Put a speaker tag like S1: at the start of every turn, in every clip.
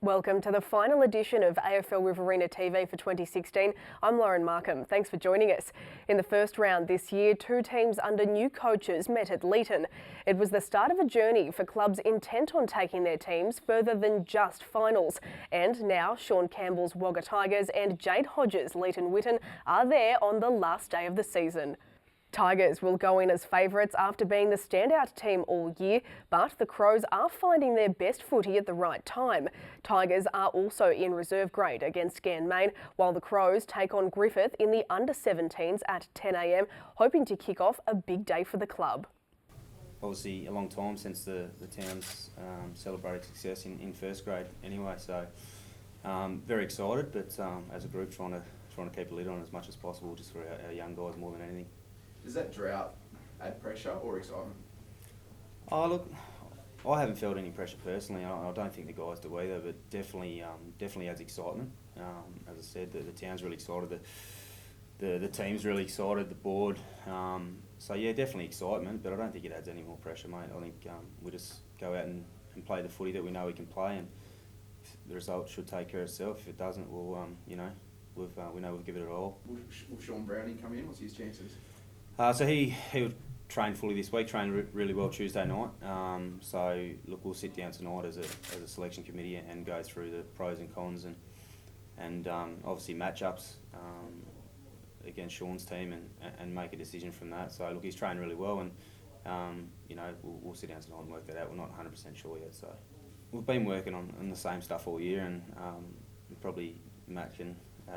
S1: Welcome to the final edition of AFL Riverina TV for 2016. I'm Lauren Markham. Thanks for joining us. In the first round this year, two teams under new coaches met at Leeton. It was the start of a journey for clubs intent on taking their teams further than just finals. And now Shaun Campbell's Wagga Tigers and Jade Hodge's Leeton-Whitton are there on the last day of the season. Tigers will go in as favourites after being the standout team all year, but the Crows are finding their best footy at the right time. Tigers are also in reserve grade against Ganmain, while the Crows take on Griffith in the under-17s at 10 a.m, hoping to kick off a big day for the club.
S2: Obviously a long time since the town's celebrated success in first grade anyway, so very excited, but as a group trying to keep a lid on as much as possible just for our young guys more than anything.
S3: Does that drought add pressure or excitement?
S2: Oh look, I haven't felt any pressure personally. I don't think the guys do either, but definitely adds excitement. As I said, the town's really excited, the team's really excited, the board. So yeah, definitely excitement, but I don't think it adds any more pressure, mate. I think we just go out and play the footy that we know we can play, and the result should take care of itself. If it doesn't, we'll we know we've given it all.
S3: Will Shaun Browning come in? What's his chances?
S2: So he would train fully this week, trained really well Tuesday night. So look, we'll sit down tonight as a selection committee and go through the pros and cons and obviously matchups against Shaun's team and make a decision from that. So look, he's trained really well, and we'll sit down tonight and work that out. We're not 100% sure yet. So we've been working on the same stuff all year, and probably Matt can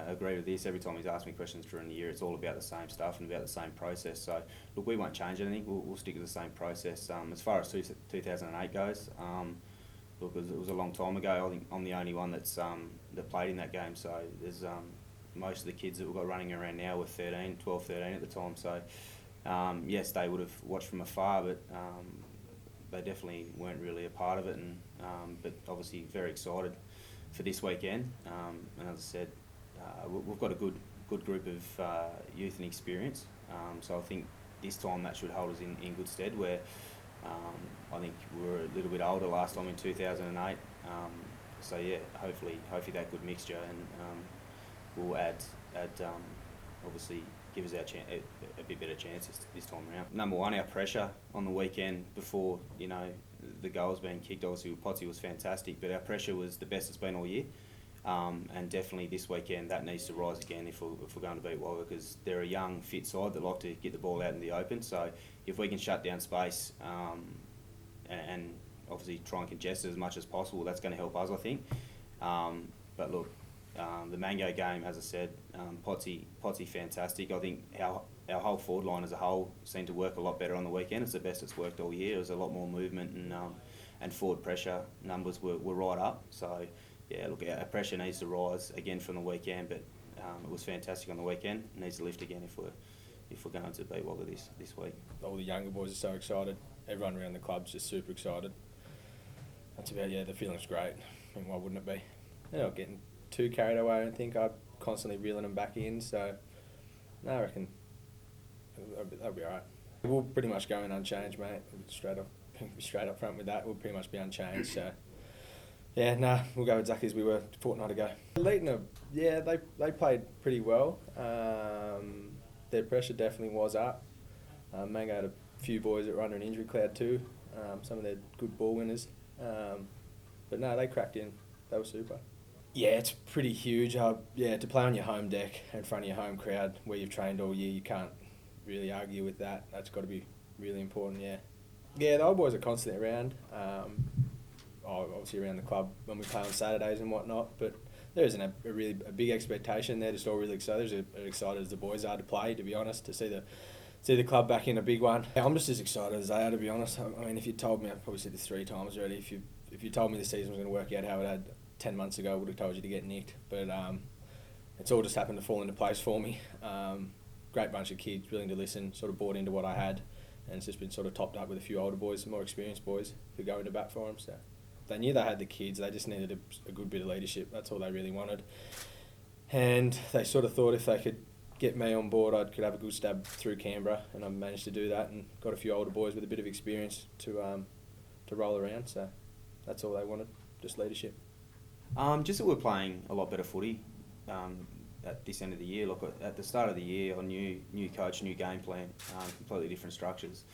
S2: agree with this. Every time he's asked me questions during the year, it's all about the same stuff and about the same process. So look, we won't change anything. We'll stick to the same process. As far as 2008 goes, look, it was a long time ago. I think I'm the only one that played in that game. So there's most of the kids that we've got running around now were 12, 13 at the time. So yes, they would have watched from afar, but they definitely weren't really a part of it. And but obviously very excited for this weekend. And as I said, we've got a good group of youth and experience, so I think this time that should hold us in good stead, where I think we were a little bit older last time in 2008, so yeah, hopefully that good mixture, and will add obviously give us a bit better chances this time around. Number one, our pressure on the weekend before the goals being kicked, obviously Potsy was fantastic, but our pressure was the best it's been all year. And definitely this weekend that needs to rise again if we're going to beat Wagga, because they're a young, fit side that like to get the ball out in the open. So if we can shut down space and obviously try and congest it as much as possible, that's going to help us, I think. But look, the Mango game, as I said, Potsy fantastic. I think our whole forward line as a whole seemed to work a lot better on the weekend. It's the best it's worked all year. There was a lot more movement, and forward pressure numbers were right up. So yeah, look, our pressure needs to rise again from the weekend, but it was fantastic on the weekend. It needs to lift again if we're going to beat Wagga this week.
S4: All the younger boys are so excited. Everyone around the club's just super excited. That's about, the feeling's great. I mean, why wouldn't it be? They're not getting too carried away, I don't think. I'm constantly reeling them back in, so no, I reckon that'll be alright. We'll pretty much go in unchanged, mate. Straight up front with that. We'll pretty much be unchanged, so yeah, we'll go exactly as we were a fortnight ago. Leeton, they played pretty well. Their pressure definitely was up. Mango had a few boys that were under an injury cloud too. Some of their good ball winners. But no, they cracked in. They were super. Yeah, it's pretty huge. To play on your home deck in front of your home crowd where you've trained all year, you can't really argue with that. That's got to be really important, yeah. Yeah, the old boys are constantly around. Obviously around the club when we play on Saturdays and whatnot, but there isn't a big expectation. They're just all really excited. They're as excited as the boys are to play, to be honest, to see the club back in a big one. I'm just as excited as they are, to be honest. I mean, if you told me, I've probably said this 3 times already, if you told me the season was going to work out how it had 10 months ago, I would have told you to get nicked, but it's all just happened to fall into place for me. Great bunch of kids, willing to listen, sort of bought into what I had, and it's just been sort of topped up with a few older boys, some more experienced boys who go into bat for them, so they knew they had the kids, they just needed a good bit of leadership. That's all they really wanted. And they sort of thought if they could get me on board, I could have a good stab through Canberra, and I managed to do that and got a few older boys with a bit of experience to roll around. So that's all they wanted, just leadership.
S2: Just that we're playing a lot better footy at this end of the year. Look, at the start of the year, I knew new coach, new game plan, completely different structures.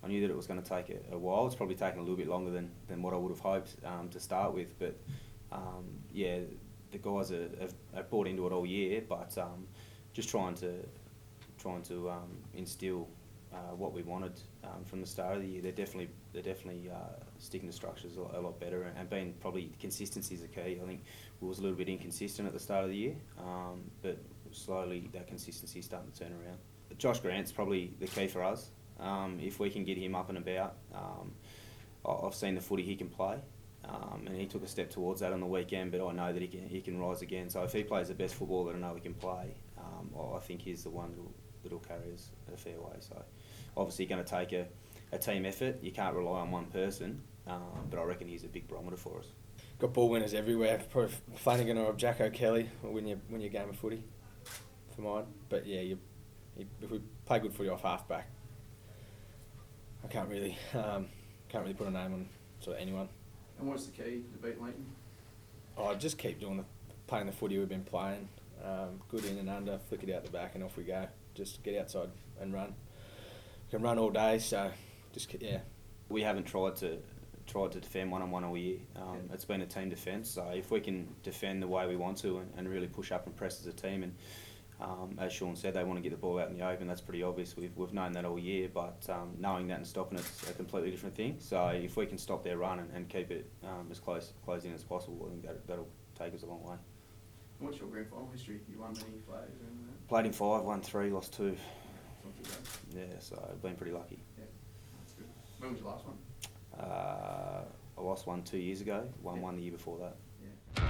S2: I knew that it was going to take a while. It's probably taken a little bit longer than what I would have hoped to start with. But yeah, the guys have bought into it all year, but just trying to instill what we wanted from the start of the year. They're definitely sticking to structures a lot better, and being probably consistency is the key. I think we was a little bit inconsistent at the start of the year, but slowly that consistency is starting to turn around. Josh Grant's probably the key for us. If we can get him up and about, I've seen the footy he can play, and he took a step towards that on the weekend. But I know that he can rise again. So if he plays the best football that I know he can play, I think he's the one that'll carry us a fair way. So obviously going to take a team effort. You can't rely on one person, but I reckon he's a big barometer for us.
S4: Got ball winners everywhere. Probably Flanagan or Jack O'Kelly will win your game of footy for mine. But yeah, if we play good footy off half-back, I can't really put a name on sort of anyone.
S3: And what's the key to beat Leeton?
S4: Oh, just keep playing the footy we've been playing. Good in and under, flick it out the back, and off we go. Just get outside and run. We can run all day, so yeah. We
S2: haven't tried to defend one-on-one all year. It's been a team defence, so if we can defend the way we want to and really push up and press as a team, and as Shaun said, they want to get the ball out in the open. That's pretty obvious. We've known that all year, but knowing that and stopping it's a completely different thing. So if we can stop their run and keep it as close in as possible, I think that'll take us a long way.
S3: What's your grand final history? You won many flags or anything like that?
S2: Played in 5, won 3, lost 2.
S3: Not too bad.
S2: Yeah, so I've been pretty lucky.
S3: Yeah, that's good. When was your last one?
S2: I lost one 2 years ago, won one the year before that.
S3: Yeah.